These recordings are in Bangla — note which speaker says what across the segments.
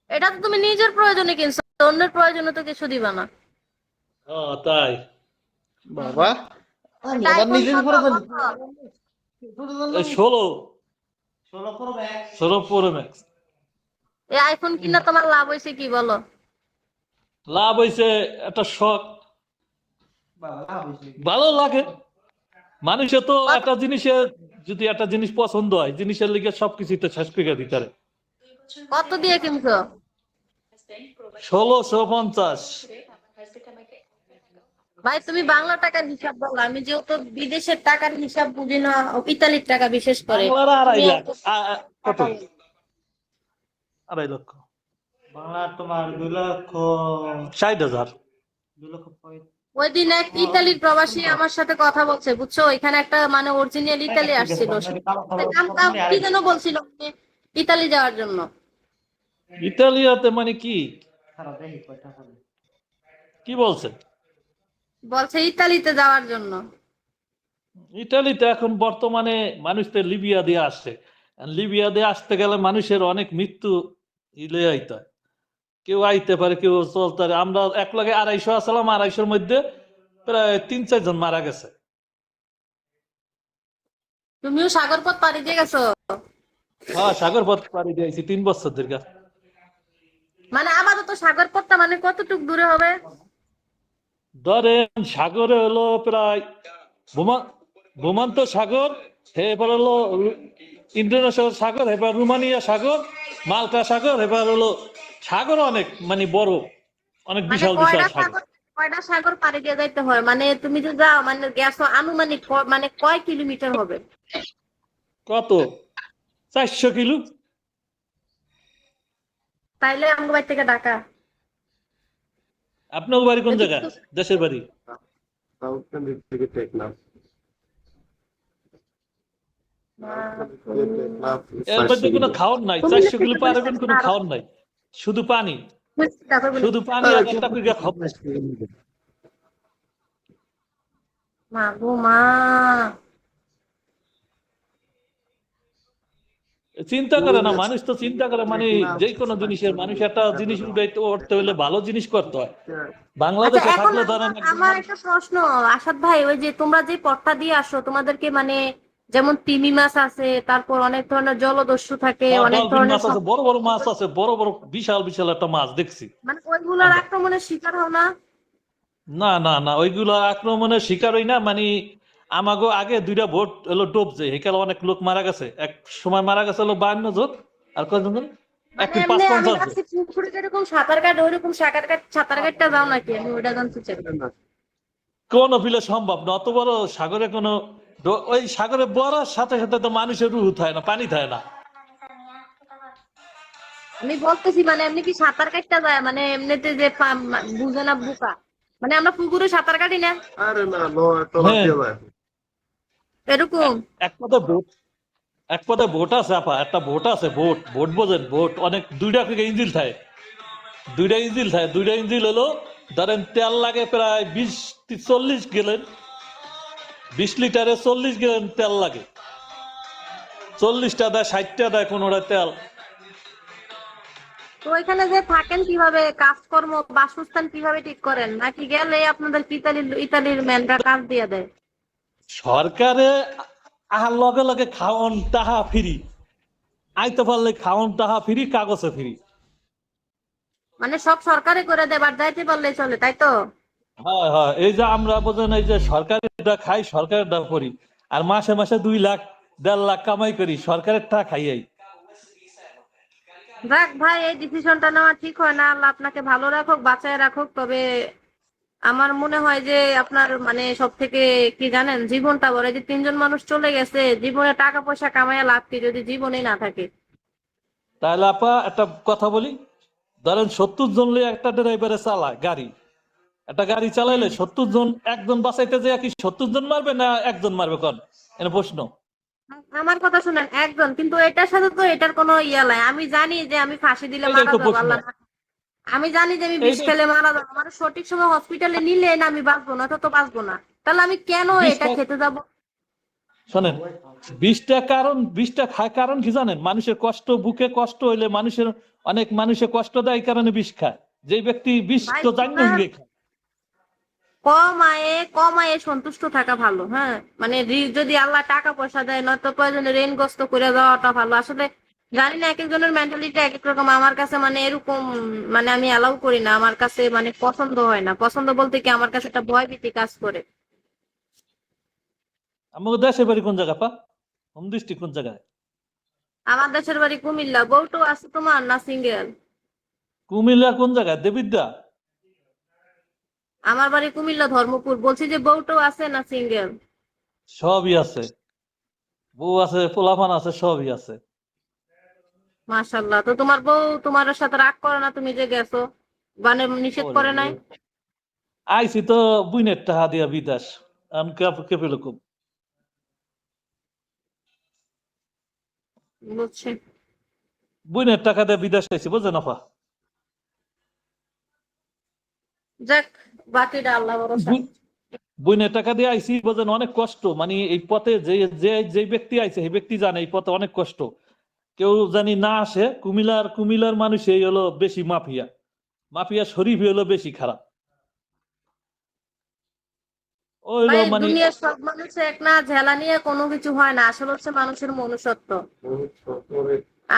Speaker 1: এটা তো তুমি নিজের প্রয়োজনে কিনছো, অন্যের প্রয়োজনে তো কিছু দিবা না।
Speaker 2: তাই
Speaker 3: বাবা,
Speaker 1: এটা
Speaker 3: আবার
Speaker 1: আইফোন
Speaker 3: নিজের
Speaker 1: কত
Speaker 3: উপরে
Speaker 1: কত?
Speaker 2: এই 16 Pro Max।
Speaker 1: এই আইফোন কিনা তোমার লাভ হয়েছে কি বলো?
Speaker 2: লাভ হয়েছে একটা শখ, ভালো লাগে। মানুষে তো
Speaker 1: কত?
Speaker 2: একটা জিনিসে, যদি একটা জিনিস পছন্দ হয়, জিনিসের লিগে সবকিছুতে শেষ করে দিতে পারে।
Speaker 1: কত দিয়ে কিনছো?
Speaker 2: 1650।
Speaker 1: ভাই তুমি বাংলা টাকার হিসাব বলো, আমি যেহেতু বিদেশের টাকার হিসাব বুঝি না, ও ইতালির টাকা বিশেষ করে।
Speaker 2: বাংলার
Speaker 1: তুমি
Speaker 2: 2.5 লাখ।
Speaker 1: এত
Speaker 2: কত?
Speaker 1: কথা বলো।
Speaker 2: 2.5 লক্ষ।
Speaker 3: বাংলা তোমার 2 লক্ষ
Speaker 2: 60,000।
Speaker 3: 2 লক্ষ
Speaker 1: ওই দিন এক ইতালির প্রবাসী আমার সাথে কথা বলছে, বুঝছো, এখানে একটা মানে অরিজিনাল ইতালি আসছিল, কি যেন বলছিল, মানে ইতালি যাওয়ার জন্য।
Speaker 2: ইতালিয়াতে মানে কি?
Speaker 3: খারাপ দেখি কয়টা হবে।
Speaker 2: কি বলছে?
Speaker 1: বলছে ইতালিতে যাওয়ার জন্য।
Speaker 2: ইটালিতে এখন বর্তমানে মানুষ তো লিবিয়া দিয়ে আসছে। আর লিবিয়া দিয়ে আসতে গেলে মানুষের অনেক মৃত্যু ইলে আইতে হয়। কেউ আইতে পারে, কেউ চলতে পারে। আমরা এক লগে 250 আসলাম, 250-র মধ্যে প্রায় 3-4 জন মারা গেছে।
Speaker 1: তুমিও সাগর পথ পাড়ি দিয়ে গেছো?
Speaker 2: হ্যাঁ, সাগর পথ পাড়ি দিয়েছি 3 বছর দীর্ঘ।
Speaker 1: মানে আপাতত সাগর পথটা মানে কতটুক দূরে হবে?
Speaker 2: ধরেন সাগরে হলো প্রায় ভূমা ভূমন্ত সাগর, এবার হলো ইন্টারন্যাশনাল সাগর, এবার রোমানিয়া সাগর, মাল্টা সাগর, এবার হলো সাগর অনেক মানে বড়, অনেক
Speaker 1: মানে
Speaker 2: বিশাল বিশাল সাগর।
Speaker 1: কয়টা সাগর পাড়ি দিয়ে যাইতে হয়, মানে তুমি যে যাও মানে গেছো আনুমানিক মানে কয় কিলোমিটার হবে?
Speaker 2: কত? 400 কিলো।
Speaker 1: তাইলে আমার বাড়ি থেকে ঢাকা।
Speaker 2: আপনার বাড়ি কোন
Speaker 1: এদিকে
Speaker 2: জায়গায়?
Speaker 1: তো
Speaker 2: দেশের বাড়ি?
Speaker 4: সাউথকান্ট্রি থেকে টেকনাফ। টেকনাফ
Speaker 2: এর
Speaker 4: 400
Speaker 2: মধ্যে কোনো
Speaker 4: কিলো।
Speaker 2: খাওয়ার নাই,
Speaker 1: তুমি
Speaker 2: 400 কিলো
Speaker 1: থেকে
Speaker 2: পারবেন, কোনো
Speaker 1: আরো
Speaker 2: খাওয়ার নাই। শুধু পানি,
Speaker 1: দেখো বলে।
Speaker 2: শুধু পানি
Speaker 4: আরে
Speaker 2: আর
Speaker 4: কি
Speaker 2: একটা করে খাবো।
Speaker 4: 27 কিলোমিটার।
Speaker 1: মা গো মা।
Speaker 2: চিন্তা করে না,
Speaker 4: পুরো
Speaker 2: মানুষ তো চিন্তা করে মানে
Speaker 4: টেকনাফ
Speaker 2: যে কোনো জিনিসের,
Speaker 4: 400
Speaker 2: মানুষ একটা
Speaker 4: কিলোমিটার।
Speaker 2: জিনিস উঠাইতে উঠতে হলে ভালো জিনিস করতে হয়।
Speaker 1: আচ্ছা
Speaker 2: বাংলাদেশে
Speaker 1: এখন
Speaker 2: থাকলে ধরেন
Speaker 1: আমার
Speaker 2: একজন
Speaker 1: আমার
Speaker 2: মানুষ।
Speaker 1: একটা প্রশ্ন, আসাদ ভাই, ওই যে তোমরা যে পথটা দিয়ে আসো তোমাদেরকে মানে যেমন তিমি মাছ আছে, তারপর অনেক ধরনের জলদস্যু থাকে,
Speaker 2: হ্যাঁ,
Speaker 1: অনেক
Speaker 2: ডলফিন
Speaker 1: ধরনের
Speaker 2: মাছ আছে, বড় বড় মাছ আছে, বড় বড় বিশাল বিশাল একটা মাছ দেখছি
Speaker 1: মানে ওইগুলোর
Speaker 2: আমরা।
Speaker 1: আক্রমণের শিকার হও না?
Speaker 2: না না না, ওইগুলো আক্রমণের শিকার হই না। মানে আমাগো আগে 2টা ভোট হলো ডুবছে, এখানে অনেক লোক মারা গেছে। এক সময় মারা গেছে হলো 52 জন। আর কয়জন জন?
Speaker 1: মানে
Speaker 2: এখন
Speaker 1: এমনি আমি
Speaker 2: 55 জন।
Speaker 1: ভাবছি পুকুরে যেরকম সাঁতার কাটে ওইরকম সাঁতার কাটতে যাও নাকি, আমি ওইটা জানতে চাই।
Speaker 2: কোন বিলে সম্ভব না, অত বড় সাগরে কোনো ওই সাগরে বড়ার সাথে সাথে তো মানুষের রুহ থাকে না, পানি থাকে না।
Speaker 1: আমি বলতেছি মানে এমনি কি সাঁতার কাটতে যায়, মানে এমনিতে যে বুঝে না বুকা, মানে আমরা পুকুরে সাঁতার কাটি না
Speaker 4: আরে না, নয় তলা
Speaker 2: হ্যাঁ,
Speaker 4: দিয়ে যায়।
Speaker 1: এরকম?
Speaker 2: এক পথে ভোট, এক পথে ভোট আছে আপা, একটা ভোট আছে, ভোট ভোট বোঝেন? ভোট অনেক 2টা করে ইঞ্জিল থাকে, 2টা ইঞ্জিল হলো ধরেন তেল লাগে প্রায় 20-40 গেলেন, 20 লিটারে 40 গেলেন তেল লাগে। 40টা দেয়, 60টা দেয় কোনোটা তেল।
Speaker 1: তো এখানে যে থাকেন কিভাবে, কাজকর্ম বাসস্থান কিভাবে ঠিক করেন, নাকি গেলে আপনাদের ইতালির ম্যানরা কাজ দিয়ে দেয়?
Speaker 2: সরকারে আহার লগে লগে খাওয়ন টাহা ফ্রি, আইতে পারলে খাওয়ন টাহা ফ্রি, কাগজে ফ্রি।
Speaker 1: মানে সব সরকারে করে দেয়, আর যাইতে পারলেই চলে, তাই তো?
Speaker 2: হয় হয়, এই যে আমরা বোঝেন, এই যে সরকারেরটা খাই, সরকারেরটা করি, আর মাসে মাসে 2 লাখ 1.5 লাখ কামাই করি, সরকারের টাকা খাইয়াই।
Speaker 1: যাক ভাই, এই ডিসিশনটা নেওয়া ঠিক হয় না, আল্লাহ আপনাকে ভালো রাখুক, বাঁচায় রাখুক। তবে আমার মনে হয় যে আপনার মানে সব থেকে কি জানেন, জীবনটা বড়। এই যে 3জন মানুষ চলে গেছে, জীবনে টাকা পয়সা কামাইয়া লাভ কি যদি জীবনেই না থাকে?
Speaker 2: তাহলে আপা একটা কথা বলি, ধরেন 70 জন লইয়া একটা ড্রাইভারে চালায় গাড়ি, একটা গাড়ি চালাইলে 70 জন, একজন বাঁচাইতে যায় কি 70 জন মারবে না একজন মারবে? কোন এর প্রশ্ন?
Speaker 1: আমার কথা শুনেন, একজন, কিন্তু এটার সাথে তো এটার কোনো ইয়া নাই। আমি জানি যে আমি ফাঁসি দিলে
Speaker 2: এইটাই
Speaker 1: মারা
Speaker 2: তো
Speaker 1: যাবো,
Speaker 2: প্রশ্ন,
Speaker 1: আল্লাহ। আমি জানি যে আমি বিষ
Speaker 2: এইটাই।
Speaker 1: খেলে মারা যাবো, আমার সঠিক সময় হসপিটালে নিলে না আমি বাঁচবো না, তো তো বাঁচবো না। তাহলে আমি কেন এটা
Speaker 2: বিষটা
Speaker 1: খেতে যাবো?
Speaker 2: শোনেন, বিষটা খায় কারণ কি জানেন? মানুষের কষ্ট, বুকে কষ্ট হইলে মানুষের অনেক মানুষে কষ্ট দেয় এই কারণে বিষ খায়। যে ব্যক্তি বিষ
Speaker 1: ভাই
Speaker 2: তো জানি
Speaker 1: তোমার
Speaker 2: খায়।
Speaker 1: কম আয়ে সন্তুষ্ট থাকা ভালো। হ্যাঁ, মানে যদি আল্লাহ টাকা পয়সা দেয়, নয়তো প্রয়োজনে ঋণগ্রস্ত করে দেওয়াটা ভালো। আসলে জানি না, এক একজনের মেন্টালিটি এক এক রকম। আমার কাছে মানে এরকম, মানে আমি অ্যালাউ করি না, আমার কাছে মানে পছন্দ হয় না। পছন্দ বলতে কি, আমার কাছে একটা ভয় ভীতি কাজ করে।
Speaker 2: আমাকে দেশে বাড়ি কোন জায়গা পা? হোম ডিস্ট্রিক্ট কোন জায়গায়?
Speaker 1: আমার দেশের বাড়ি কুমিল্লা। বউটো আছে তোমার না সিঙ্গেল?
Speaker 2: কুমিল্লা কোন জায়গায়? দেবিদ্যা?
Speaker 1: আমার বাড়ি কুমিল্লা ধর্মপুর। বলছি যে বউটো আছে না সিঙ্গেল?
Speaker 2: সবই আছে, বউ আছে, পোলাপান আছে, সবই আছে।
Speaker 1: মাশাল্লাহ। তো তোমার বউ তোমার সাথে রাগ করে না তুমি যে গেছো? মানে নিষেধ
Speaker 2: ওরে
Speaker 1: করে নাই?
Speaker 2: আইছি তো বুইনের টাকা দিয়া বিদেশ, আমি কেঁপে লুকুম।
Speaker 1: বুঝছি।
Speaker 2: বুইনের টাকা দিয়ে বিদেশ আইছি, বুঝছেন আপা?
Speaker 1: যাক, বাকিটা আল্লাহ ভরসা।
Speaker 2: বুইনের টাকা দিয়ে আইছি, বুঝছেন? অনেক কষ্ট, মানে এই পথে যে যে যে ব্যক্তি আইছে সেই ব্যক্তি জানে এই পথে অনেক কষ্ট। কেউ জানি না আসে, কুমিল্লার মানুষ এই হলো বেশি মাফিয়া, মাফিয়া শরীফ হলো বেশি খারাপ। ওই হলো
Speaker 1: ভাই
Speaker 2: মানে
Speaker 1: দুনিয়ার সব মানুষ এক না, ঝেলা নিয়ে কোনো কিছু হয় না। আসলে হচ্ছে মানুষের মনুষ্যত্ব।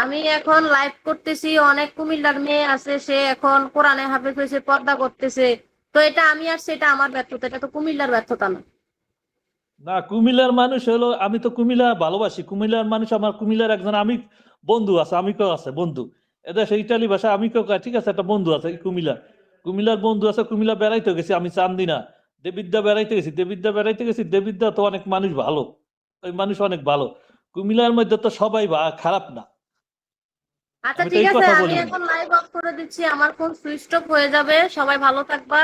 Speaker 1: আমি এখন লাইভ করতেছি, অনেক কুমিল্লার মেয়ে আছে, সে এখন কোরআনে হাফেজ হয়েছে, পর্দা করতেছে। তো এটা আমি আর সেটা আমার ব্যর্থতা, এটা তো কুমিল্লার ব্যর্থতা না।
Speaker 2: না, কুমিল্লার মানুষ হলো, আমি তো কুমিল্লা ভালোবাসি। কুমিল্লার মানুষ, আমার কুমিল্লার একজন আমি বন্ধু আছে, আমিকেও আছে বন্ধু। এদেশে ইটালি ভাষা আমিকেও কয়, ঠিক আছে, একটা বন্ধু আছে কুমিল্লার বন্ধু আছে। কুমিল্লা বেড়াইতে গেছি আমি, চান্দিনা দেবিদ্যা বেড়াইতে গেছি। দেবিদ্যা তো অনেক মানুষ ভালো, ওই মানুষ অনেক ভালো। কুমিল্লার মধ্যে তো সবাই খারাপ না।
Speaker 1: আচ্ছা
Speaker 2: আমি তো
Speaker 1: ঠিক
Speaker 2: এই
Speaker 1: আছে,
Speaker 2: কথা
Speaker 1: আমি
Speaker 2: বলি।
Speaker 1: এখন লাইভ অফ করে দিচ্ছি, আমার ফোন সুইচ অফ হয়ে যাবে। সবাই ভালো থাকবা।